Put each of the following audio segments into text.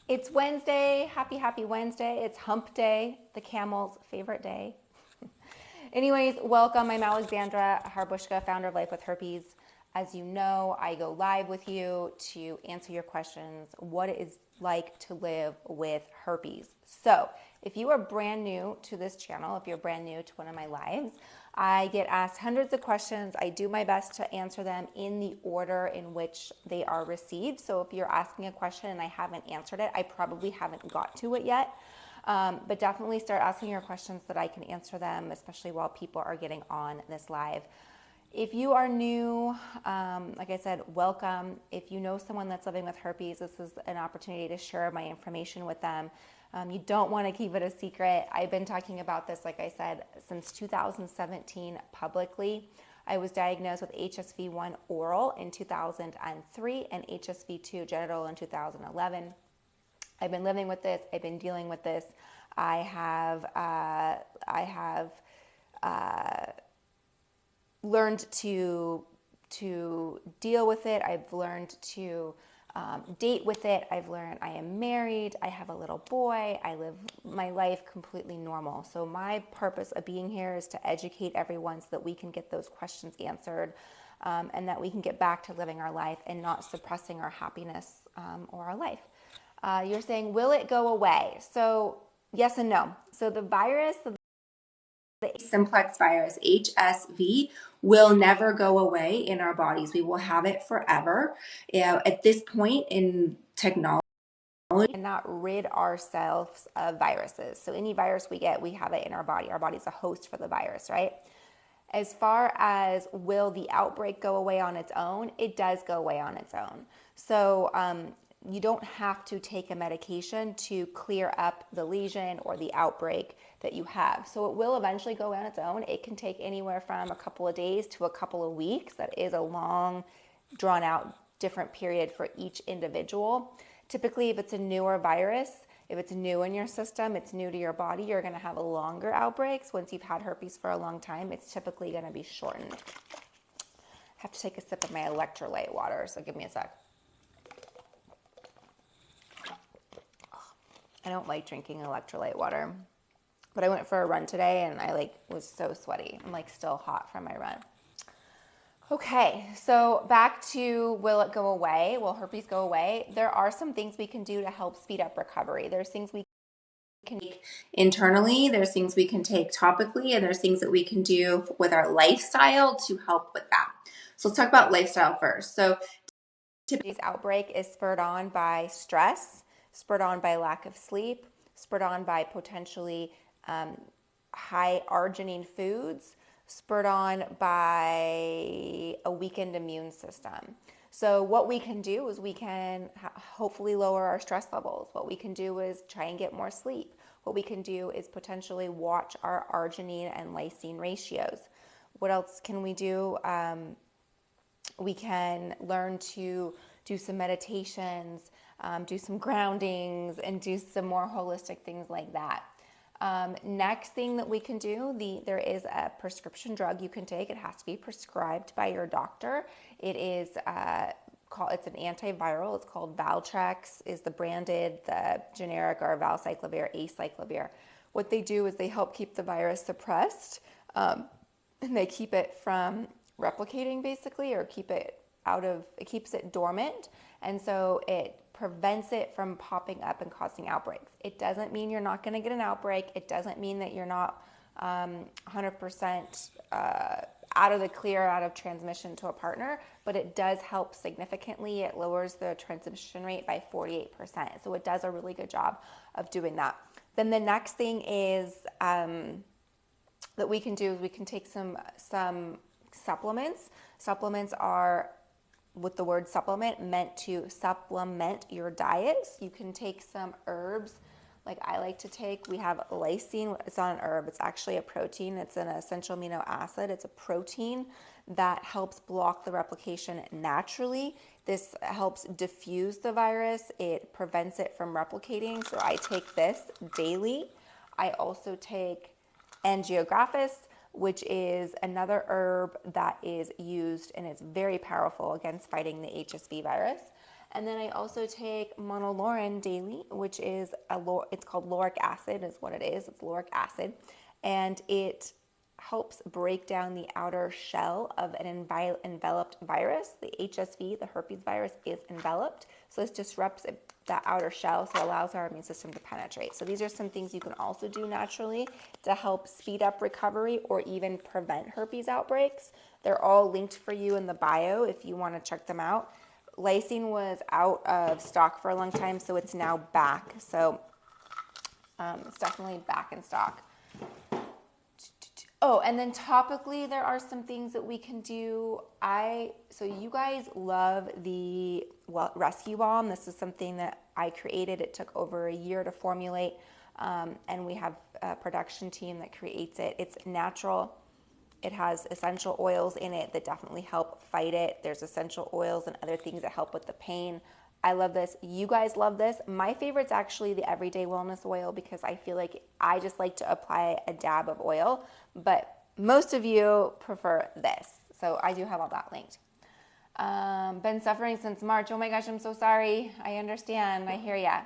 It's Wednesday. Happy, happy Wednesday. It's hump day, the camel's favorite day. Anyways, welcome. I'm Alexandra Harbushka, founder of Life with Herpes. As you know, I go live with you to answer your questions, what it is like to live with herpes. So if you are brand new to this channel, if you're brand new to one of my lives, I get asked hundreds of questions. I do my best to answer them in the order in which they are received. So if you're asking a question and I haven't answered it, I probably haven't got to it yet. But definitely start asking your questions so that I can answer them, especially while people are getting on this live. If you are new, like I said, welcome. If you know someone that's living with herpes, this is an opportunity to share my information with them. You don't want to keep it a secret. I've been talking about this, like I said, since 2017 publicly. I was diagnosed with HSV1 oral in 2003 and HSV2 genital in 2011. I've been living with this. I've been dealing with this. I have learned to deal with it. I've learned to date with it. I've learned I am married. I have a little boy. I live my life completely normal. So my purpose of being here is to educate everyone so that we can get those questions answered, and that we can get back to living our life and not suppressing our happiness or our life. You're saying, will it go away? So yes and no. So the virus, the simplex virus, HSV, will never go away in our bodies. We will have it forever. At this point in technology, and not rid ourselves of viruses. So any virus we get, we have it in our body. Our body's a host for the virus, right? As far as will the outbreak go away on its own, it does go away on its own. So you don't have to take a medication to clear up the lesion or the outbreak that you have. So it will eventually go on its own. It can take anywhere from a couple of days to a couple of weeks. That is a long, drawn out, different period for each individual. Typically, if it's a newer virus, if it's new in your system, it's new to your body, you're going to have longer outbreaks. Once you've had herpes for a long time, it's typically going to be shortened. I have to take a sip of my electrolyte water, so give me a sec. I don't like drinking electrolyte water, but I went for a run today and I was so sweaty. I'm still hot from my run. Okay, so back to will it go away? Will herpes go away? There are some things we can do to help speed up recovery. There's things we can take internally, there's things we can take topically, and there's things that we can do with our lifestyle to help with that. So let's talk about lifestyle first. So today's outbreak is spurred on by stress, spurred on by lack of sleep, spurred on by potentially high arginine foods, spurred on by a weakened immune system. So what we can do is we can hopefully lower our stress levels. What we can do is try and get more sleep. What we can do is potentially watch our arginine and lysine ratios. What else can we do? We can learn to do some meditations, do some groundings, and do some more holistic things like that. Next thing that we can do, there is a prescription drug you can take. It has to be prescribed by your doctor. It is it's an antiviral. It's called Valtrex is the branded, the generic are valcyclovir, acyclovir. What they do is they help keep the virus suppressed, and they keep it from replicating basically, or it keeps it dormant, and so it prevents it from popping up and causing outbreaks. It doesn't mean you're not going to get an outbreak. It doesn't mean that you're not 100% out of the clear, out of transmission to a partner, but it does help significantly. It lowers the transmission rate by 48%. So it does a really good job of doing that. Then the next thing is that we can do is we can take some supplements. Supplements are, with the word supplement, meant to supplement your diet. You can take some herbs, like I like to take. We have lysine. It's not an herb. It's actually a protein. It's an essential amino acid. It's a protein that helps block the replication naturally. This helps diffuse the virus. It prevents it from replicating. So I take this daily. I also take Andrographis, which is another herb that is used and it's very powerful against fighting the HSV virus. And then I also take Monolaurin daily, which is it's called lauric acid is what it is. It's lauric acid. And it helps break down the outer shell of an enveloped virus. The HSV, the herpes virus, is enveloped. So this disrupts that outer shell, so it allows our immune system to penetrate. So these are some things you can also do naturally to help speed up recovery or even prevent herpes outbreaks. They're all linked for you in the bio if you want to check them out. Lysine was out of stock for a long time, so it's now back. So it's definitely back in stock. Oh, and then topically, there are some things that we can do. So you guys love the rescue balm. This is something that I created. It took over a year to formulate, and we have a production team that creates it. It's natural. It has essential oils in it that definitely help fight it. There's essential oils and other things that help with the pain. I love this. You guys love this. My favorite's actually the Everyday Wellness Oil because I feel like I just like to apply a dab of oil, but most of you prefer this. So I do have all that linked. Been suffering since March. Oh my gosh, I'm so sorry. I understand. I hear ya.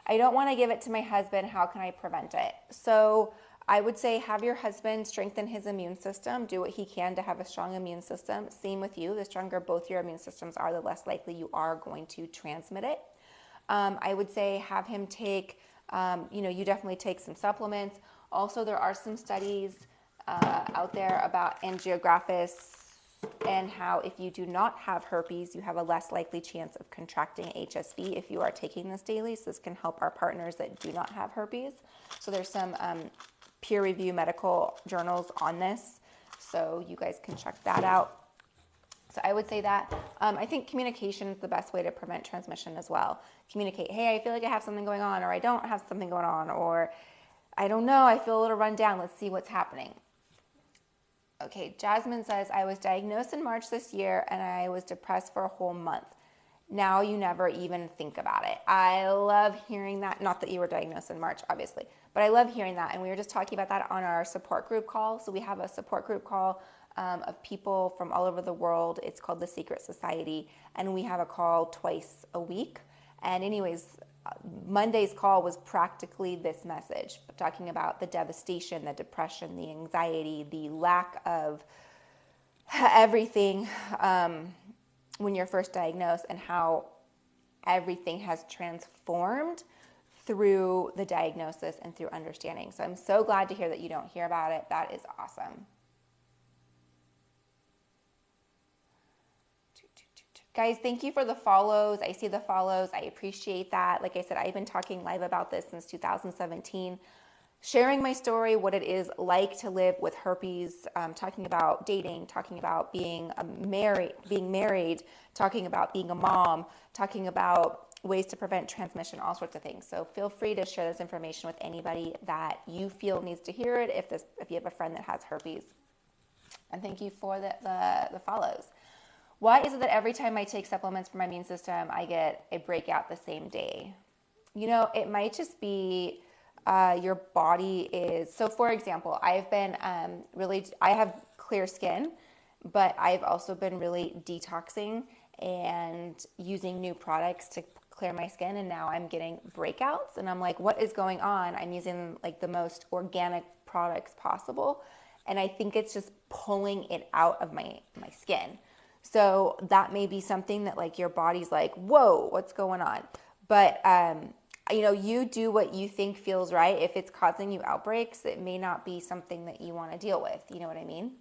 I don't want to give it to my husband. How can I prevent it? So I would say have your husband strengthen his immune system, do what he can to have a strong immune system. Same with you. The stronger both your immune systems are, the less likely you are going to transmit it. I would say have him take, you definitely take some supplements. Also, there are some studies out there about Andrographis and how if you do not have herpes, you have a less likely chance of contracting HSV if you are taking this daily. So this can help our partners that do not have herpes. So there's some peer-reviewed medical journals on this, so you guys can check that out. So I would say that. I think communication is the best way to prevent transmission as well. Communicate, hey, I feel like I have something going on, or I don't have something going on, or I don't know, I feel a little run down. Let's see what's happening. Okay, Jasmine says, I was diagnosed in March this year, and I was depressed for a whole month. Now you never even think about it. I love hearing that. Not that you were diagnosed in March, obviously, but I love hearing that. And we were just talking about that on our support group call. So we have a support group call of people from all over the world. It's called the Secret Society. And we have a call twice a week. And anyways, Monday's call was practically this message, talking about the devastation, the depression, the anxiety, the lack of everything when you're first diagnosed, and how everything has transformed through the diagnosis and through understanding. So I'm so glad to hear that you don't hear about it. That is awesome. Guys, thank you for the follows. I see the follows. I appreciate that. Like I said, I've been talking live about this since 2017. Sharing my story, what it is like to live with herpes, talking about dating, talking about being married, talking about being a mom, talking about ways to prevent transmission, all sorts of things. So feel free to share this information with anybody that you feel needs to hear it if you have a friend that has herpes. And thank you for the follows. Why is it that every time I take supplements for my immune system, I get a breakout the same day? It might just be your body is, so for example, I've been I have clear skin, but I've also been really detoxing and using new products to clear my skin, and now I'm getting breakouts, and I'm like, what is going on? I'm using like the most organic products possible, and I think it's just pulling it out of my skin. So that may be something that like your body's like, whoa, what's going on? But you do what you think feels right. If it's causing you outbreaks, it may not be something that you want to deal with. You know what I mean?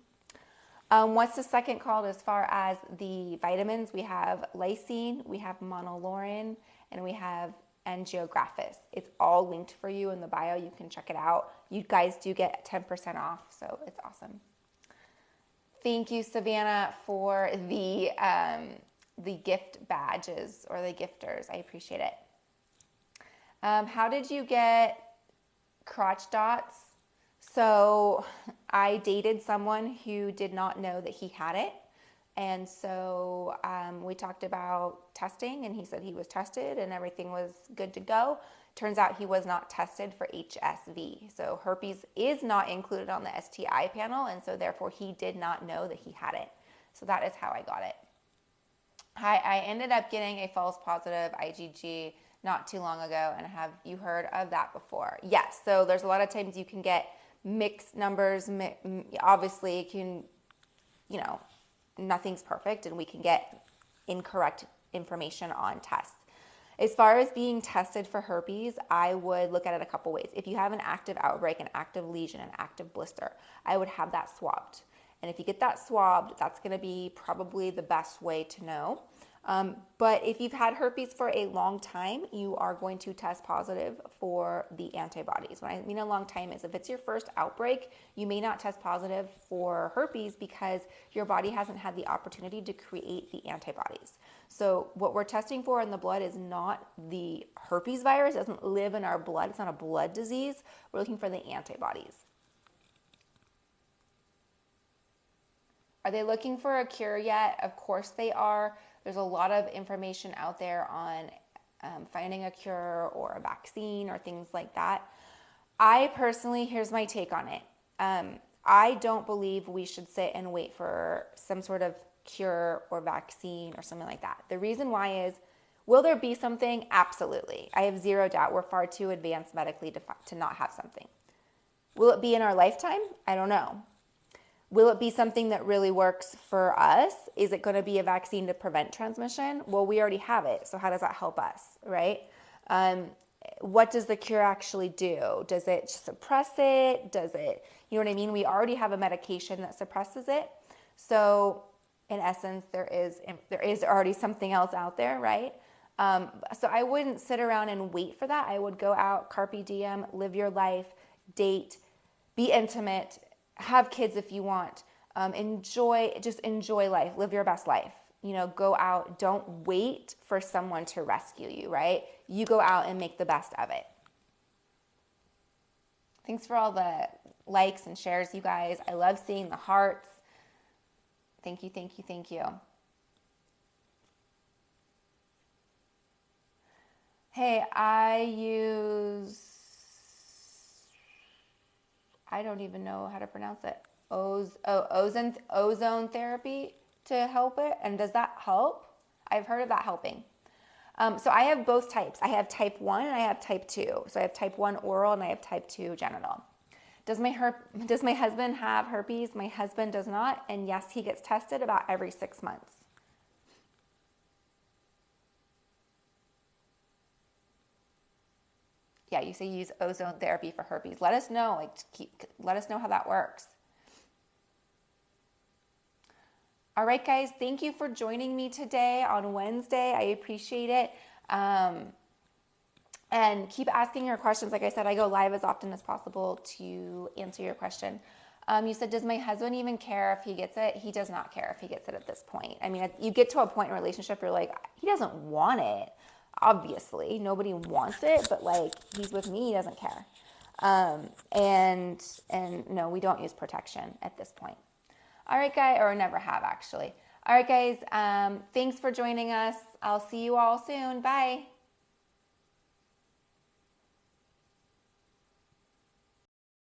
What's the second called as far as the vitamins? We have Lysine, we have Monolaurin, and we have Andrographis. It's all linked for you in the bio. You can check it out. You guys do get 10% off, so it's awesome. Thank you, Savannah, for the gift badges or the gifters. I appreciate it. How did you get crotch dots? So I dated someone who did not know that he had it. And so we talked about testing, and he said he was tested and everything was good to go. Turns out he was not tested for HSV. So herpes is not included on the STI panel, and so therefore he did not know that he had it. So that is how I got it. Hi, I ended up getting a false positive IgG not too long ago, and have you heard of that before? Yes. So there's a lot of times you can get mixed numbers. Obviously, it can, you know, nothing's perfect, and we can get incorrect information on tests. As far as being tested for herpes, I would look at it a couple ways. If you have an active outbreak, an active lesion, an active blister, I would have that swabbed. And if you get that swabbed, that's going to be probably the best way to know. But if you've had herpes for a long time, you are going to test positive for the antibodies. When I mean a long time is if it's your first outbreak, you may not test positive for herpes because your body hasn't had the opportunity to create the antibodies. So what we're testing for in the blood is not the herpes virus. It doesn't live in our blood. It's not a blood disease. We're looking for the antibodies. Are they looking for a cure yet? Of course they are. There's a lot of information out there on finding a cure or a vaccine or things like that. I personally, here's my take on it. I don't believe we should sit and wait for some sort of cure or vaccine or something like that. The reason why is, will there be something? Absolutely. I have zero doubt. We're far too advanced medically to not have something. Will it be in our lifetime? I don't know. Will it be something that really works for us? Is it going to be a vaccine to prevent transmission? Well, we already have it. So how does that help us, right? What does the cure actually do? Does it suppress it? Does it, you know what I mean? We already have a medication that suppresses it. So in essence, there is already something else out there, right? So I wouldn't sit around and wait for that. I would go out, carpe diem, live your life, date, be intimate, have kids if you want, enjoy life, live your best life, go out, don't wait for someone to rescue you, right? You go out and make the best of it. Thanks for all the likes and shares, you guys. I love seeing the hearts. Thank you, thank you, thank you. Hey, I don't even know how to pronounce it. Ozone therapy to help it. And does that help? I've heard of that helping. So I have both types. I have type 1 and I have type 2. So I have type 1 oral and I have type 2 genital. Does my husband have herpes? My husband does not. And yes, he gets tested about every 6 months. Yeah, you say use ozone therapy for herpes. Let us know. Let us know how that works. All right, guys. Thank you for joining me today on Wednesday. I appreciate it. And keep asking your questions. Like I said, I go live as often as possible to answer your question. You said, does my husband even care if he gets it? He does not care if he gets it at this point. I mean, you get to a point in a relationship, you're like, he doesn't want it. Obviously, nobody wants it, but like, he's with me, he doesn't care. And no, we don't use protection at this point. All right, guys, or never have actually. All right, guys, thanks for joining us. I'll see you all soon. Bye.